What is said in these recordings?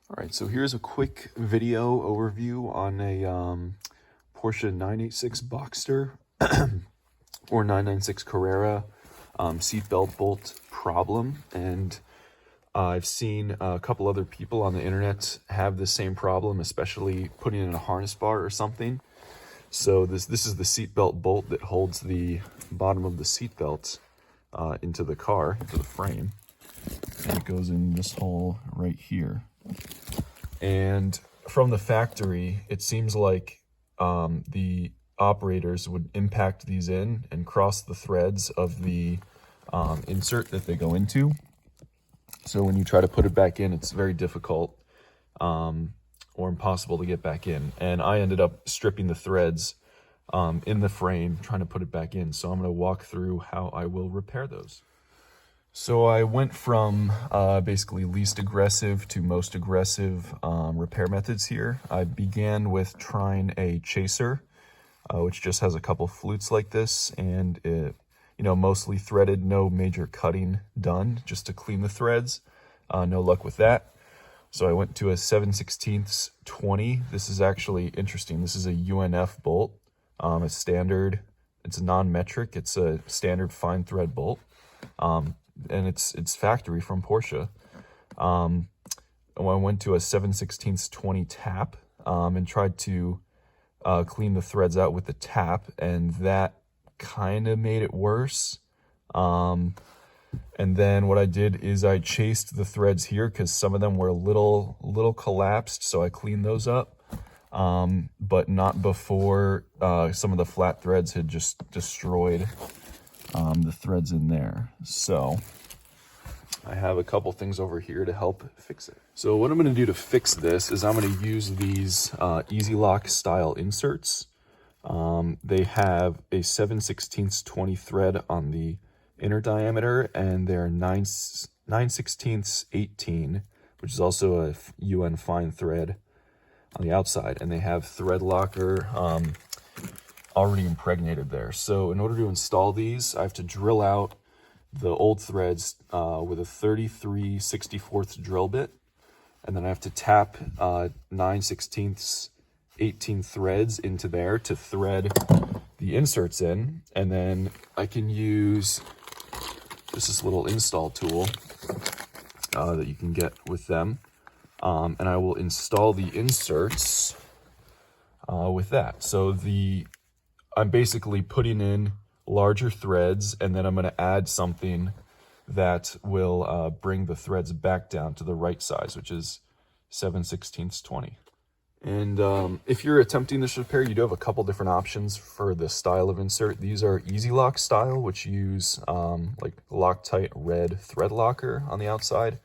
All right, so here's a quick video overview on a Porsche 986 Boxster or 996 Carrera seatbelt bolt problem. And I've seen a couple other people on the internet have the same problem, especially putting in a harness bar or something. So this is the seatbelt bolt that holds the bottom of the seatbelt into the car, into the frame. And it goes in this hole right here. And from the factory, it seems like the operators would impact these in and cross the threads of the insert that they go into. So when you try to put it back in, it's very difficult or impossible to get back in. And I ended up stripping the threads in the frame, trying to put it back in. So I'm going to walk through how I will repair those. So I went from basically least aggressive to most aggressive repair methods here. I began with trying a chaser, which just has a couple flutes like this, and it, mostly threaded, no major cutting done, just to clean the threads. No luck with that. So I went to a 7/16 20. This is actually interesting. This is a UNF bolt. It's standard. It's a non-metric. It's a standard fine thread bolt. And it's factory from Porsche. I went to a 7/16 20 tap and tried to clean the threads out with the tap, and that kind of made it worse. And then what I did is I chased the threads here because some of them were a little collapsed, so I cleaned those up, but not before some of the flat threads had just destroyed the threads in there. So I have a couple things over here to help fix it. So what I'm going to do to fix this is I'm going to use these Easy Lock style inserts. They have a 7/16 20 thread on the inner diameter, and they're 9/16 18, which is also a UN fine thread on the outside, and they have thread locker already impregnated there. So in order to install these, I have to drill out the old threads with a 33/64 drill bit, and then I have to tap 9/16 18 threads into there to thread the inserts in, and then I can use this little install tool that you can get with them, and I will install the inserts with that. So I'm basically putting in larger threads, and then I'm going to add something that will bring the threads back down to the right size, which is 7/16 20. And if you're attempting this repair, you do have a couple different options for the style of insert. These are Easy Lock style, which use like Loctite red thread locker on the outside.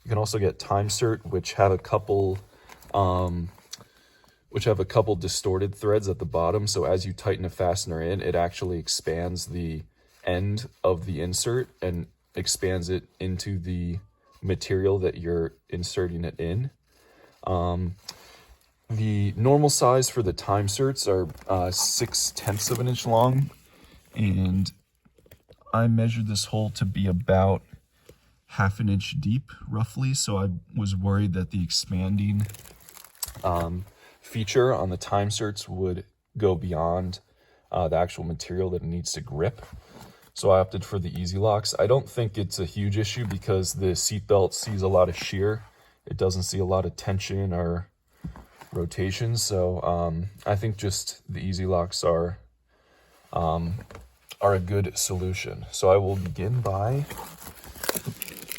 You can also get Timesert, which have a couple distorted threads at the bottom. So as you tighten a fastener in, it actually expands the end of the insert and expands it into the material that you're inserting it in. The normal size for the Timeserts are 6/10 of an inch long, and I measured this hole to be about 1/2 an inch deep, roughly. So I was worried that the expanding feature on the Timeserts would go beyond the actual material that it needs to grip. So I opted for the Easy Locks. I don't think it's a huge issue because the seatbelt sees a lot of shear. It doesn't see a lot of tension or rotation. So I think just the Easy Locks are a good solution. So I will begin by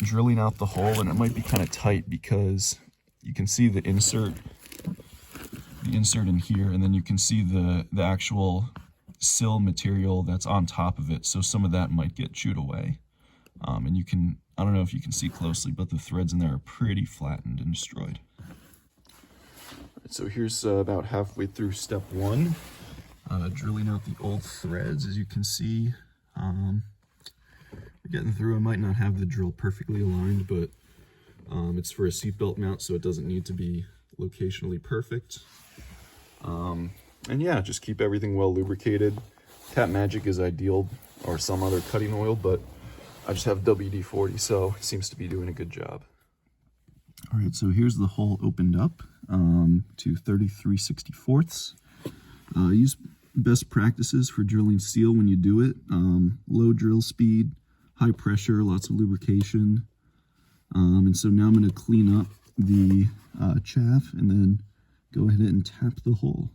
drilling out the hole, and it might be kind of tight because you can see the insert in here, and then you can see the actual sill material that's on top of it. So some of that might get chewed away. And I don't know if you can see closely, but the threads in there are pretty flattened and destroyed. So here's about halfway through step one, drilling out the old threads. As you can see, getting through. I might not have the drill perfectly aligned, but it's for a seatbelt mount, so it doesn't need to be locationally perfect. And yeah, just keep everything well lubricated. Tap Magic is ideal, or some other cutting oil, but I just have WD-40, so it seems to be doing a good job. All right, so here's the hole opened up to 33/64. Use best practices for drilling steel when you do it. Low drill speed, high pressure, lots of lubrication. And so now I'm going to clean up the chaff and then go ahead and tap the hole.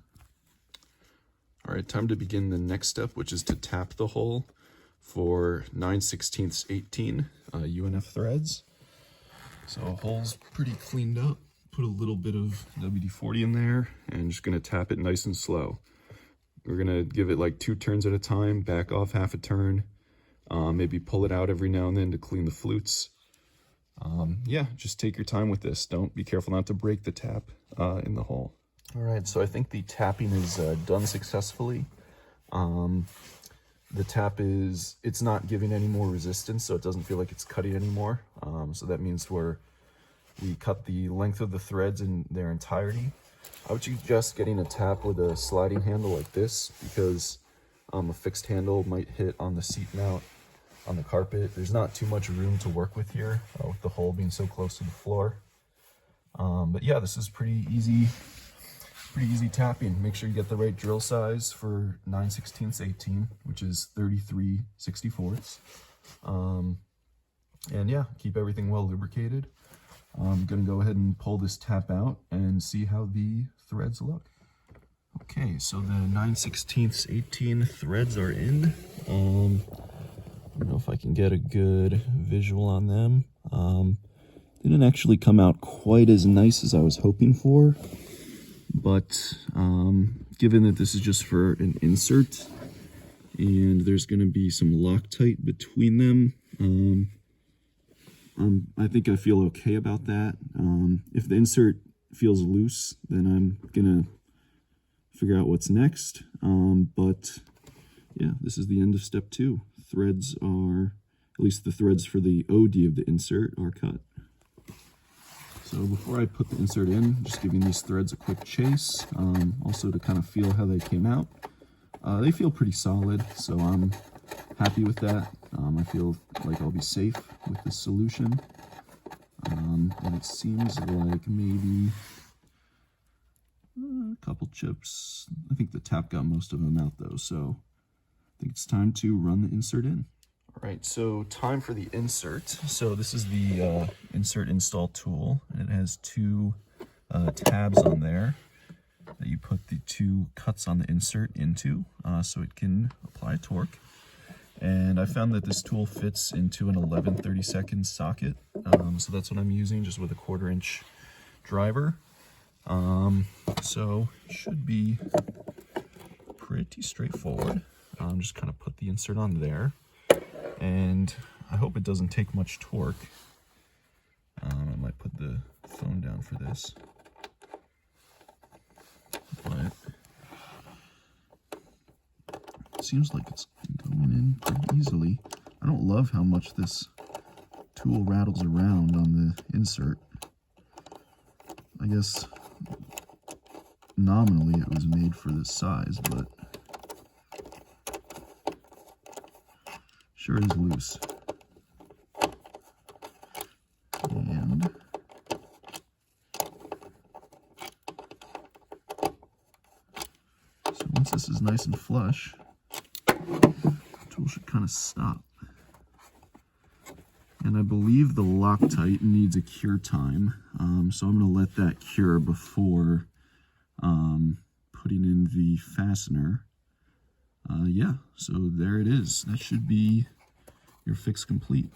All right, time to begin the next step, which is to tap the hole for 9/16 18 UNF threads. So hole's pretty cleaned up. Put a little bit of WD-40 in there and just gonna tap it nice and slow. We're gonna give it like 2 turns at a time, back off half a turn, maybe pull it out every now and then to clean the flutes. Yeah, just take your time with this. Don't be careful not to break the tap in the hole. All right, so I think the tapping is done successfully. The tap it's not giving any more resistance, so it doesn't feel like it's cutting anymore. So that means we cut the length of the threads in their entirety. I would suggest getting a tap with a sliding handle like this, because a fixed handle might hit on the seat mount on the carpet. There's not too much room to work with here, with the hole being so close to the floor. But yeah, this is pretty easy tapping. Make sure you get the right drill size for 9/16 18, which is 33/64. And yeah, keep everything well lubricated. I'm gonna go ahead and pull this tap out and see how the threads look. Okay, so the 9/16 18 threads are in. I don't know if I can get a good visual on them. Didn't actually come out quite as nice as I was hoping for. But given that this is just for an insert and there's going to be some Loctite between them, I think I feel okay about that. If the insert feels loose, then I'm going to figure out what's next. But yeah, this is the end of step 2. Threads are, at least the threads for the OD of the insert are cut. So before I put the insert in, just giving these threads a quick chase, also to kind of feel how they came out. They feel pretty solid, so I'm happy with that. I feel like I'll be safe with this solution. And it seems like maybe a couple chips. I think the tap got most of them out though, so I think it's time to run the insert in. All right, so time for the insert. So this is the insert install tool, and it has 2 tabs on there that you put the 2 cuts on the insert into so it can apply torque. And I found that this tool fits into an 11/32 socket, so that's what I'm using, just with a 1/4 inch driver. So it should be pretty straightforward. Just kind of put the insert on there. And I hope it doesn't take much torque. I might put the phone down for this. But it seems like it's going in pretty easily. I don't love how much this tool rattles around on the insert. I guess nominally it was made for this size, but sure is loose. And so once this is nice and flush, the tool should kind of stop. And I believe the Loctite needs a cure time, so I'm going to let that cure before putting in the fastener. Yeah, so there it is. That should be your fix complete.